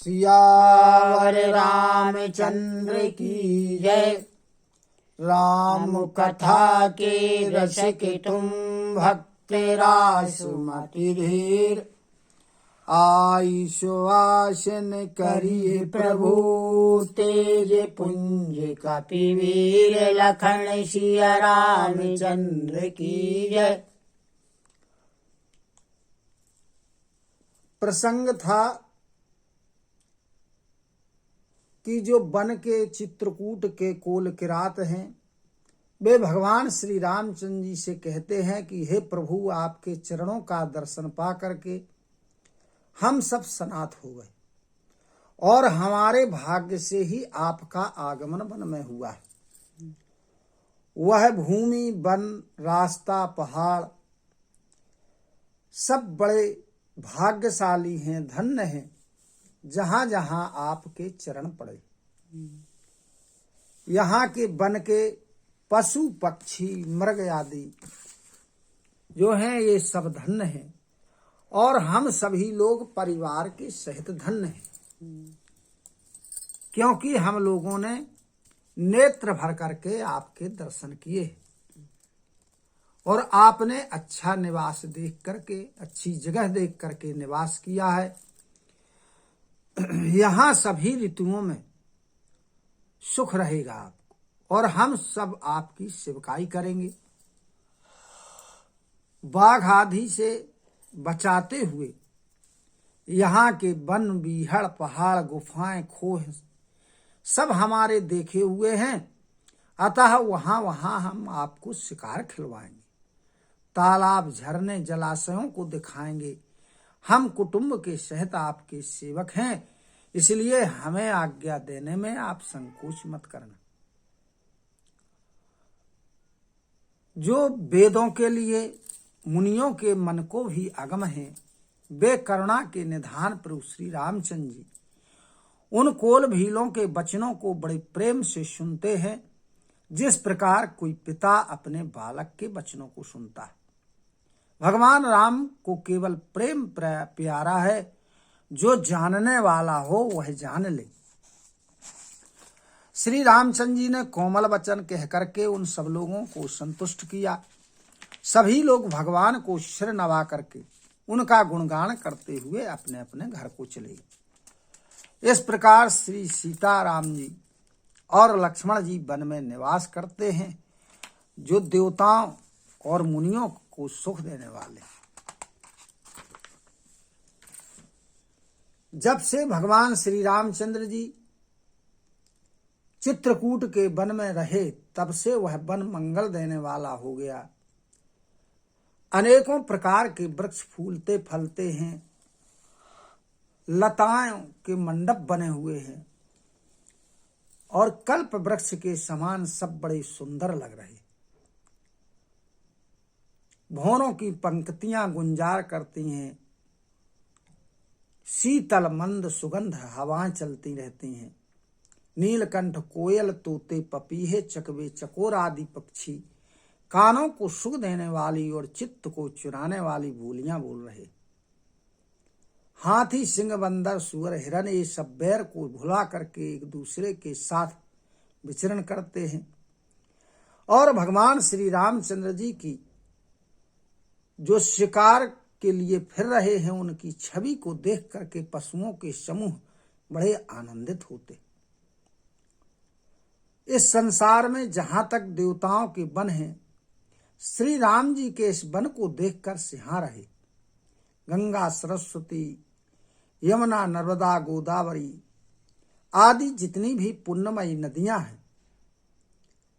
सियावर रामचंद्र की जय। राम कथा के रसिक तुम भक्त रासमति धीर। आई सुवासन करिए प्रभु तेज पुंज कपिवीर। लखन सिया रामचंद्र की जय। प्रसंग था कि जो बन के चित्रकूट के कोल किरात हैं, वे भगवान श्री रामचंद्र जी से कहते हैं कि हे प्रभु, आपके चरणों का दर्शन पा करके हम सब सनाथ हो गए और हमारे भाग्य से ही आपका आगमन वन में हुआ है। वह भूमि, वन, रास्ता, पहाड़ सब बड़े भाग्यशाली हैं, धन्य हैं, जहां जहां आपके चरण पड़े। यहाँ के वन के पशु पक्षी मृग आदि जो हैं, ये सब धन्य हैं और हम सभी लोग परिवार के सहित धन्य हैं, क्योंकि हम लोगों ने नेत्र भर करके आपके दर्शन किए और आपने अच्छा निवास देख करके, अच्छी जगह देख करके निवास किया है। यहाँ सभी ऋतुओं में सुख रहेगा आपको और हम सब आपकी सेवकाई करेंगे। बाघ आदि से बचाते हुए यहाँ के वन, बीहड़, पहाड़, गुफाएं, खोह सब हमारे देखे हुए हैं। अतः वहां वहां हम आपको शिकार खिलवाएंगे, तालाब, झरने, जलाशयों को दिखाएंगे। हम कुटुंब के सहित आपके सेवक हैं, इसलिए हमें आज्ञा देने में आप संकोच मत करना। जो वेदों के लिए मुनियों के मन को भी अगम है, वे करुणा के निधान प्रभु श्री रामचंद्र जी उन कोल भीलों के वचनों को बड़े प्रेम से सुनते हैं, जिस प्रकार कोई पिता अपने बालक के वचनों को सुनता है। भगवान राम को केवल प्रेम प्यारा है, जो जानने वाला हो वह जान ले। श्री रामचंद्र जी ने कोमल वचन कह करके उन सब लोगों को संतुष्ट किया। सभी लोग भगवान को सिर नवा करके उनका गुणगान करते हुए अपने अपने घर को चले गए। इस प्रकार श्री सीताराम जी और लक्ष्मण जी वन में निवास करते हैं, जो देवताओं और मुनियों को सुख देने वाले। जब से भगवान श्री रामचंद्र जी चित्रकूट के वन में रहे, तब से वह वन मंगल देने वाला हो गया। अनेकों प्रकार के वृक्ष फूलते फलते हैं, लताओं के मंडप बने हुए हैं और कल्प वृक्ष के समान सब बड़े सुंदर लग रहे। भौरों की पंक्तियां गुंजार करती हैं, शीतल मंद सुगंध हवाएं चलती रहती हैं। नीलकंठ, कोयल, तोते, पपीहे, चकवे, चकोर आदि पक्षी कानों को सुख देने वाली और चित्त को चुराने वाली बोलियां बोल रहे। हाथी, सिंह, बंदर, सुअर, हिरन ये सब बैर को भुला करके एक दूसरे के साथ विचरण करते हैं और भगवान श्री रामचंद्र जी की जो शिकार के लिए फिर रहे हैं, उनकी छवि को देख करके पशुओं के समूह बड़े आनंदित होते। इस संसार में जहां तक देवताओं के वन हैं, श्री राम जी के इस वन को देखकर सिंहा रहे। गंगा, सरस्वती, यमुना, नर्मदा, गोदावरी आदि जितनी भी पुण्यमयी नदियां हैं,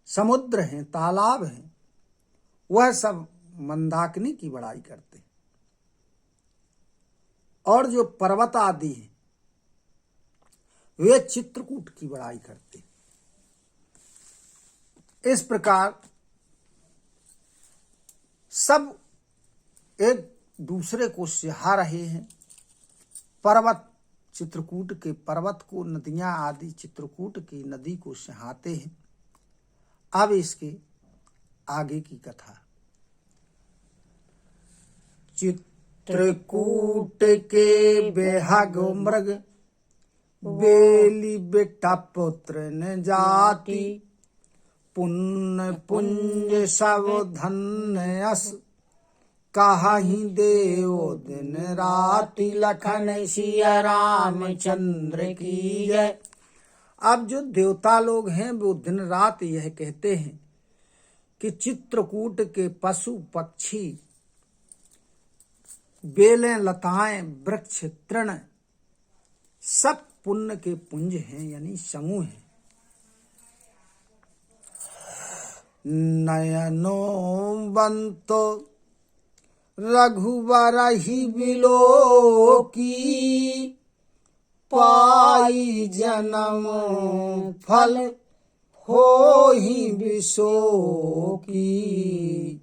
समुद्र हैं, तालाब हैं, वह सब मंदाकिनी की बड़ाई करते और जो पर्वत आदि हैं, वे चित्रकूट की बड़ाई करते। इस प्रकार सब एक दूसरे को सिहा रहे हैं। पर्वत चित्रकूट के पर्वत को, नदियां आदि चित्रकूट की नदी को सिहाते हैं। अब इसके आगे की कथा। चित्रकूट के बेहग मृग बेली बेटा पुत्र न जाति, पुण्य पुंज सब धन्य अस, कहाहि देव दिन राति, लखन सिया रामचंद्र की जय। अब जो देवता लोग हैं वो दिन रात यह कहते हैं कि चित्रकूट के पशु पक्षी, बेलें लताएं वृक्ष तृण सब पुण्य के पुंज हैं, यानी समूह हैं। नयनो बंतो रघुवर ही बिलो की, पाई जन्म फल हो ही विशो की,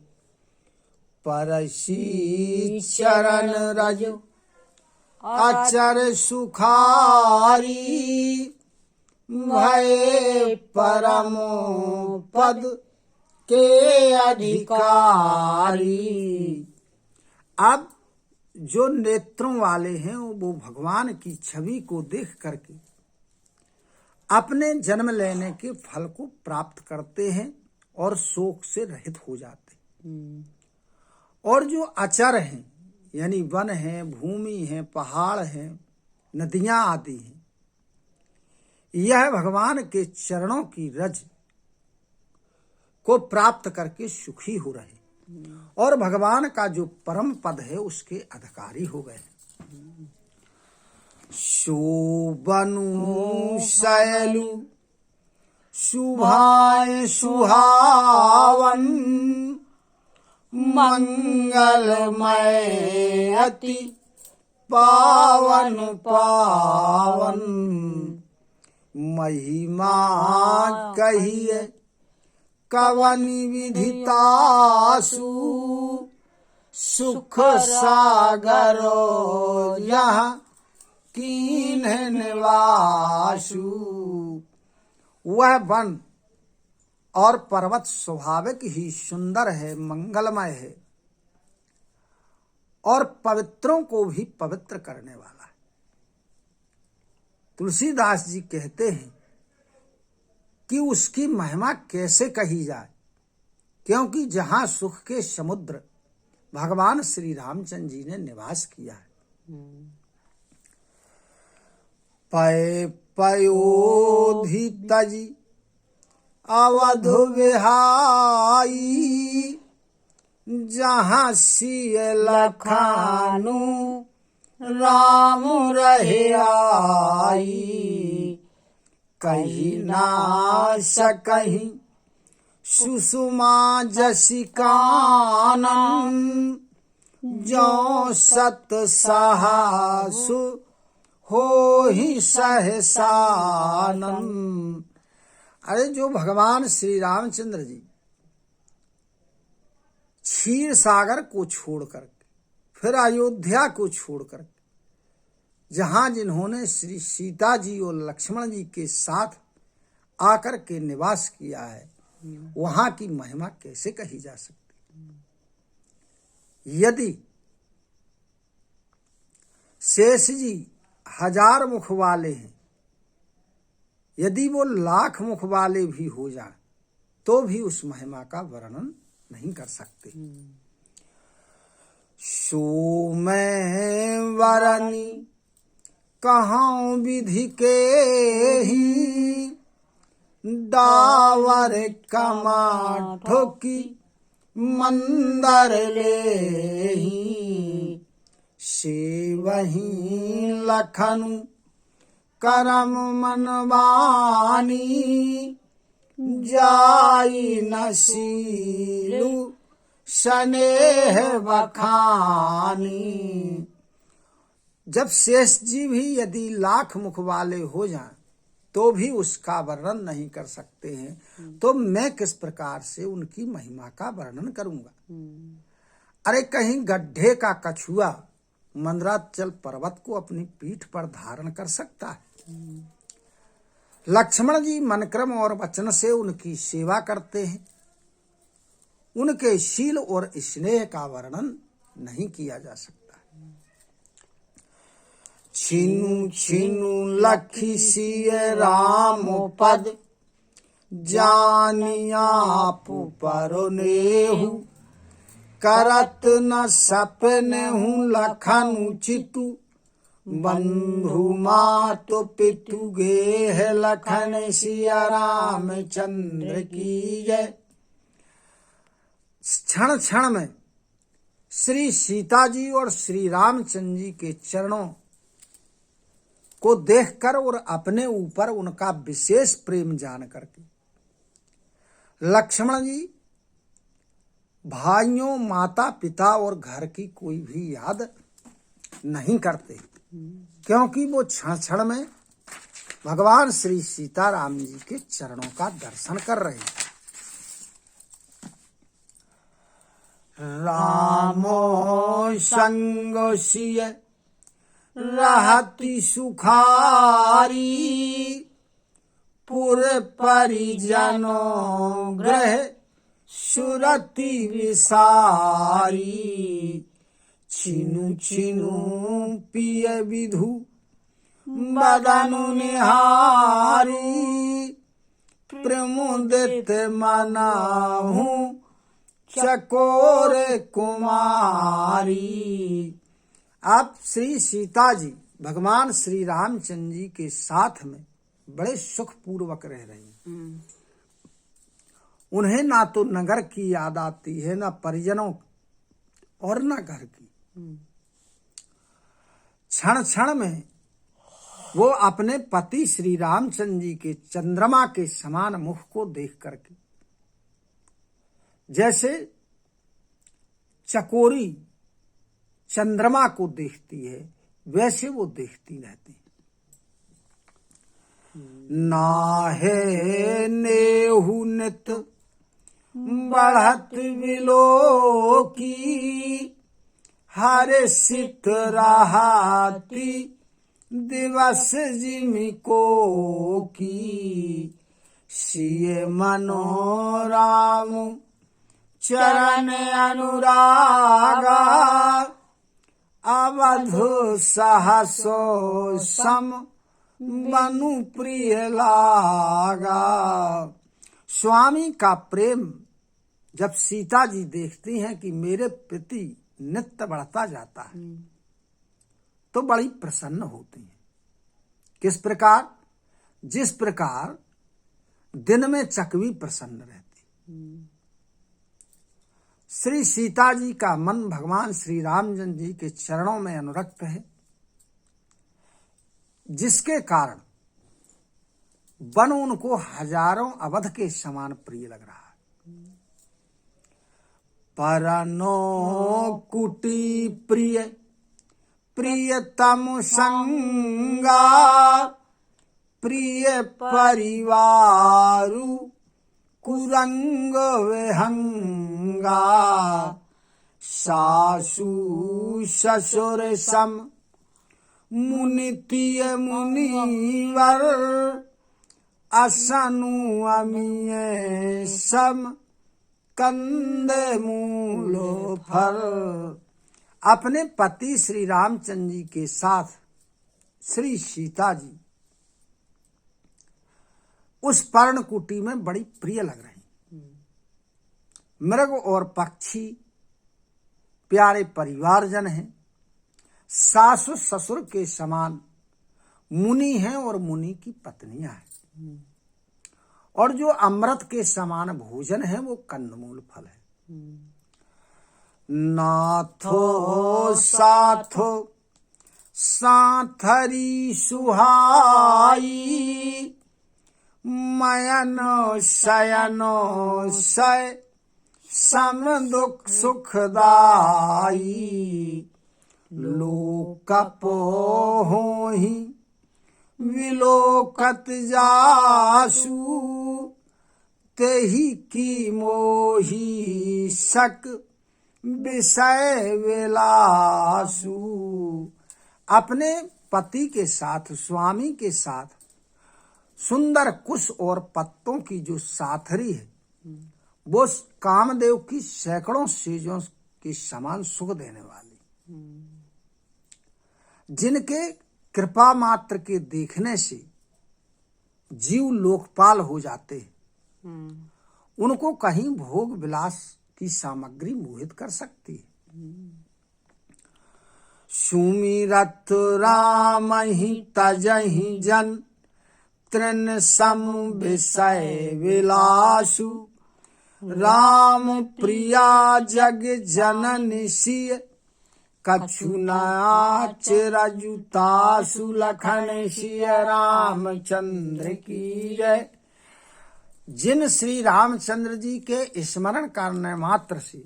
परसी चरण रज अचर सुखारी, भय परम पद के अधिकारी। अब जो नेत्रों वाले हैं वो भगवान की छवि को देख करके अपने जन्म लेने के फल को प्राप्त करते हैं और शोक से रहित हो जाते हैं। और जो अचर हैं यानी वन है, भूमि है, पहाड़ है, नदियां आदि हैं, यह भगवान के चरणों की रज को प्राप्त करके सुखी हो रहे और भगवान का जो परम पद है उसके अधिकारी हो गए। शोभनु शैलु शुभाय सुहावन, मंगलमय अति पावन पावन, महिमा कहिए कवन विधितासु, सुख सागरो यहाँ कीन्ह निवासु। वह वन और पर्वत स्वाभाविक ही सुंदर है, मंगलमय है और पवित्रों को भी पवित्र करने वाला है। तुलसीदास जी कहते हैं कि उसकी महिमा कैसे कही जाए, क्योंकि जहां सुख के समुद्र भगवान श्री रामचंद्र जी ने निवास किया है। पय पयोधि तजी अवध विहाई, जहाँ सिय लखानु राम रहे आई, कही ना सकहीं सुषुमा जसि कानन, जो सत सहासु हो ही सहसानन। अरे जो भगवान श्री रामचंद्र जी क्षीर सागर को छोड़कर फिर अयोध्या को छोड़कर जहां जिन्होंने श्री सीता जी और लक्ष्मण जी के साथ आकर के निवास किया है, वहां की महिमा कैसे कही जा सकती। यदि शेष जी 1000 मुख वाले हैं, यदि वो 1,00,000 मुख वाले भी हो जाए तो भी उस महिमा का वर्णन नहीं कर सकते। सो मैं वरनी कहाँ विधि के ही, डावर कमा ठोकी मंदर ले ही, से वही लखनु करम मनवानी, जाई नसीलु स्नेह बखानी। जब शेष जी भी यदि 1,00,000 मुख वाले हो जाएं तो भी उसका वर्णन नहीं कर सकते हैं, तो मैं किस प्रकार से उनकी महिमा का वर्णन करूंगा। अरे कहीं गड्ढे का कछुआ मंदराचल पर्वत को अपनी पीठ पर धारण कर सकता है। लक्ष्मण जी मन क्रम और वचन से उनकी सेवा करते हैं, उनके शील और स्नेह का वर्णन नहीं किया जा सकता। छीनु छीनु लखी सिय राम पद, जानिया परनेहु, करत न सपने हूँ लखन चितु, बंधु मातु पितु गेह लखन सिया राम चंद्र की जय। क्षण क्षण में श्री सीता जी और श्री रामचंद्र जी के चरणों को देखकर और अपने ऊपर उनका विशेष प्रेम जान करके लक्ष्मण जी भाइयों, माता पिता और घर की कोई भी याद नहीं करते, क्योंकि वो क्षण क्षण में भगवान श्री सीताराम जी के चरणों का दर्शन कर रहे हैं। रामो संग सिय रहती सुखारी, पुर परिजनों ग्रह सुरति विसारी, छिनु छिनु पिय विधु बदनु निहारी, प्रमुदित मनाहू चकोर कुमारी। आप श्री सीता जी भगवान श्री रामचंद्र जी के साथ में बड़े सुख पूर्वक रह रही हैं। उन्हें ना तो नगर की याद आती है, ना परिजनों और ना घर की। क्षण क्षण में वो अपने पति श्री रामचंद्र जी के चंद्रमा के समान मुख को देख करके, जैसे चकोरी चंद्रमा को देखती है वैसे वो देखती रहती है। नाहे नेहु नित बढ़त विलो की, हरे सित राहती दिवस जिमिको की, सिय मनोराम चरण अनुरागा, अवधु सहसो सम मनु प्रिय लागा। स्वामी का प्रेम जब सीता जी देखती हैं कि मेरे प्रति नित्य बढ़ता जाता है, तो बड़ी प्रसन्न होती हैं। किस प्रकार? जिस प्रकार दिन में चकवी प्रसन्न रहती। श्री सीता जी का मन भगवान श्री रामचंद्र जी के चरणों में अनुरक्त है, जिसके कारण वन उनको हजारों अवध के समान प्रिय लग रहा है। परनो कुटी प्रिय प्रियतम संगा, प्रिय परिवारु कुरंग विहंगा, सासु ससुर सम मुनितिय मुनिवर, असनु अमिय सम कंद मूलो फल। अपने पति श्री रामचंद्र जी के साथ श्री सीता जी उस पर्णकुटी में बड़ी प्रिय लग रही। मृग और पक्षी प्यारे परिवारजन हैं, सासु ससुर के समान मुनि हैं और मुनि की पत्नियां हैं, और जो अमृत के समान भोजन है वो कंदमूल फल है। नाथो साथो साथरी सुहाई, मयनो शयनो सय सम दुख सुखदाई, लोकपो होहि विलोकत जासु, तेहि की मोही सक विषय विलासु। अपने पति के साथ, स्वामी के साथ सुंदर कुश और पत्तों की जो साथरी है, वो कामदेव की सैकड़ों सेजों के समान सुख देने वाली, जिनके कृपा मात्र के देखने से जीव लोकपाल हो जाते हैं। उनको कहीं भोग विलास की सामग्री मोहित कर सकती है। सुमिरत राम ही तजहि जन तृण सम विषय विलासु राम प्रिया जग जननि सिय कछु नाच रजुतासु लखन सिय रामचंद्र की जय। जिन श्री रामचंद्र जी के स्मरण करने मात्र से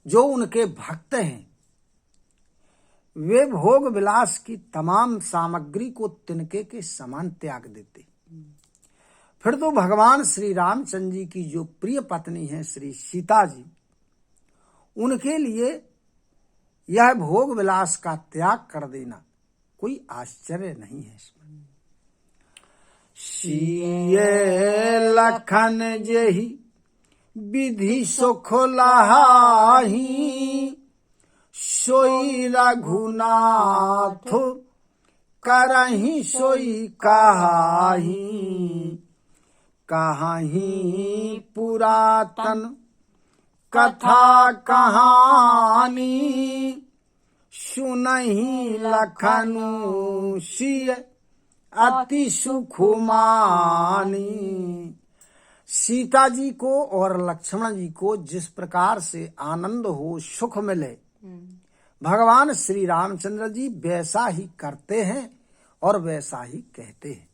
जो उनके भक्त हैं वे भोग विलास की तमाम सामग्री को तिनके के समान त्याग देते। फिर तो भगवान श्री रामचंद्र जी की जो प्रिय पत्नी है श्री सीता जी, उनके लिए यह भोग विलास का त्याग कर देना कोई आश्चर्य नहीं है। सिय लखन जेहि विधि सुख लहाही सोई रघुनाथ करहि सोई कहाही कहाही पुरातन कथा कहानी सुनहि लखनु सिय अति सुखमानी। सीता जी को और लक्ष्मण जी को जिस प्रकार से आनंद हो, सुख मिले, भगवान श्री रामचंद्र जी वैसा ही करते हैं और वैसा ही कहते हैं।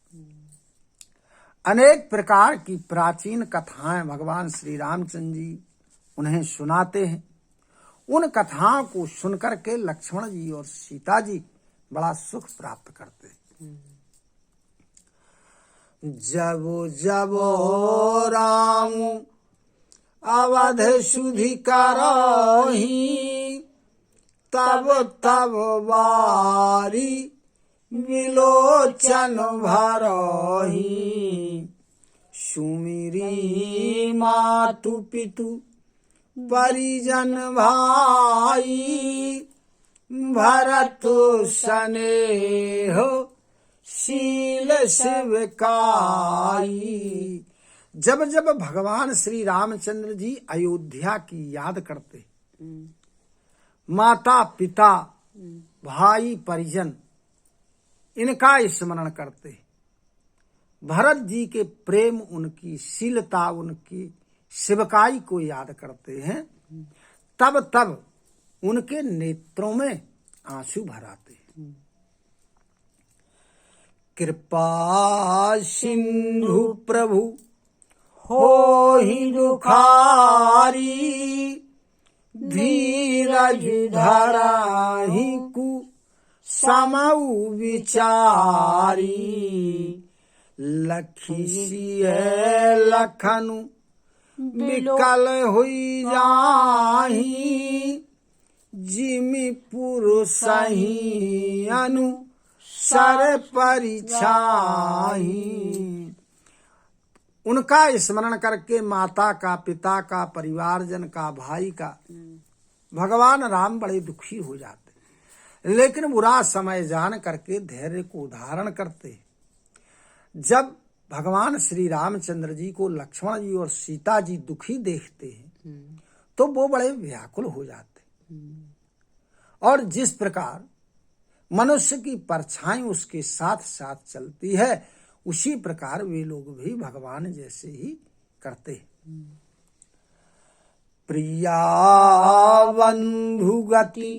अनेक प्रकार की प्राचीन कथाएं भगवान श्री रामचंद्र जी उन्हें सुनाते हैं। उन कथाओं को सुनकर के लक्ष्मण जी और सीता जी बड़ा सुख प्राप्त करते हैं। जब जब राम अवध सुधि करहि तब तब बारी विलोचन भरहि सुमिरी मातु पितु परिजन भाई भरत स्नेह शील शिवकाई। जब जब भगवान श्री रामचंद्र जी अयोध्या की याद करते, माता पिता भाई परिजन इनका स्मरण करते, भरत जी के प्रेम, उनकी शीलता, उनकी शिवकाई को याद करते हैं, तब तब उनके नेत्रों में आंसू भर आते हैं। कृपा सिंधु प्रभु होहि दुखारी धीरज धराहि कु समऊ विचारी लखिसिय लखनु विकल हुई जाहि जिमि पुरुषहि अनु सर परिछाही। उनका स्मरण करके माता का, पिता का, परिवारजन का, भाई का भगवान राम बड़े दुखी हो जाते, लेकिन बुरा समय जान करके धैर्य को धारण करते। जब भगवान श्री रामचंद्र जी को लक्ष्मण जी और सीता जी दुखी देखते हैं तो वो बड़े व्याकुल हो जाते। और जिस प्रकार मनुष्य की परछाई उसके साथ साथ चलती है, उसी प्रकार वे लोग भी भगवान जैसे ही करते हैं। प्रिया बंधु गति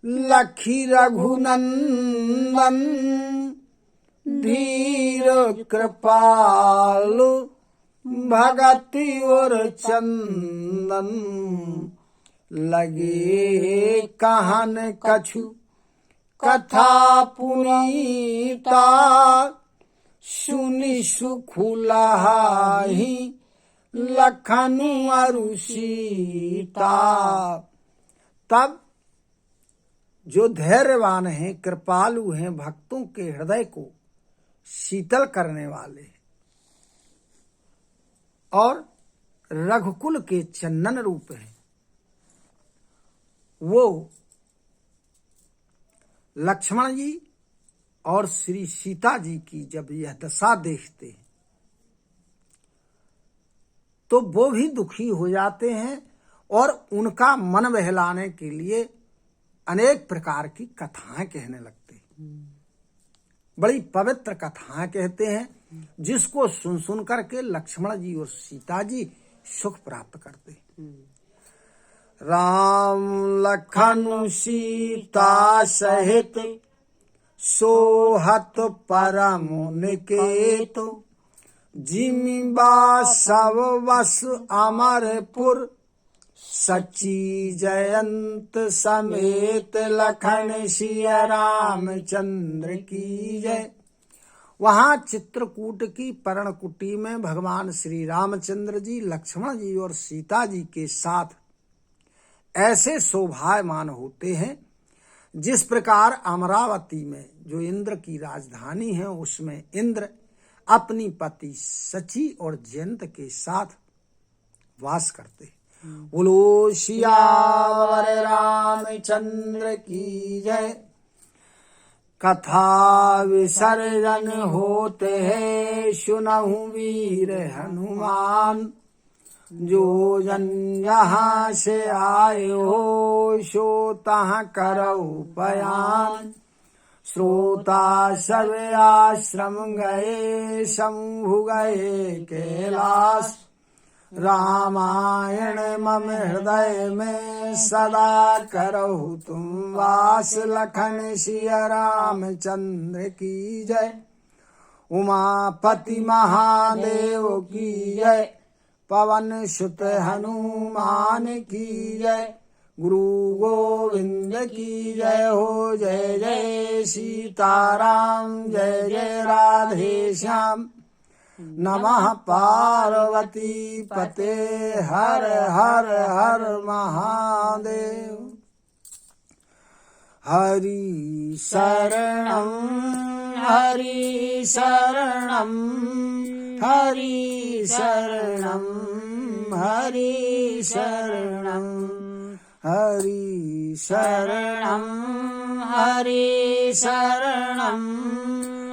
लखी रघुनंदन धीर कृपालु भगति और चंदन लगे कहन कछु कथा पुनीता सुनि सुख लहाहि लखन अरु सीता। तब जो धैर्यवान हैं, कृपालु हैं, भक्तों के हृदय को शीतल करने वाले और रघुकुल के चंदन रूप हैं, वो लक्ष्मण जी और श्री सीता जी की जब यह दशा देखते हैं तो वो भी दुखी हो जाते हैं और उनका मन बहलाने के लिए अनेक प्रकार की कथाएं कहने लगते हैं। बड़ी पवित्र कथाएं कहते हैं जिसको सुन सुन करके लक्ष्मण जी और सीता जी सुख प्राप्त करते हैं। राम लखन सीता सहित सोहत परम निकेत, जिमि सब वस अमरपुर, सची जयंत समेत लखन सिया रामचंद्र की जय। वहां चित्रकूट की पर्णकुटी में भगवान श्री रामचंद्र जी लक्ष्मण जी और सीता जी के साथ ऐसे शोभायमान होते हैं जिस प्रकार अमरावती में जो इंद्र की राजधानी है उसमें इंद्र अपनी पति सची और जयंत के साथ वास करते हैं। बोलो सियावर रामचंद्र की जय। कथा विसर्जन होते हैं सुनहु वीर हनुमान, जो जन यहाँ से आए हो सो तहाँ करो बयान। श्रोता सब आश्रम गए शंभु गए कैलाश, रामायण मम हृदय में सदा करो तुम वास। लखन सिया रामचंद्र की जय। उमापति महादेव की जय। पवन सुत हनुमान की जय। गुरु गोविंद की जय हो। जय जय सीताराम जय जय राधे श्याम। नमः पार्वती पते हर हर हर महादेव। हरि शरणं हरि शरणं हरि शरणं हरि शरणं हरि शरणं हरि शरणं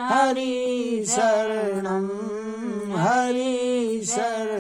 हरि शरणं हरि शरणं।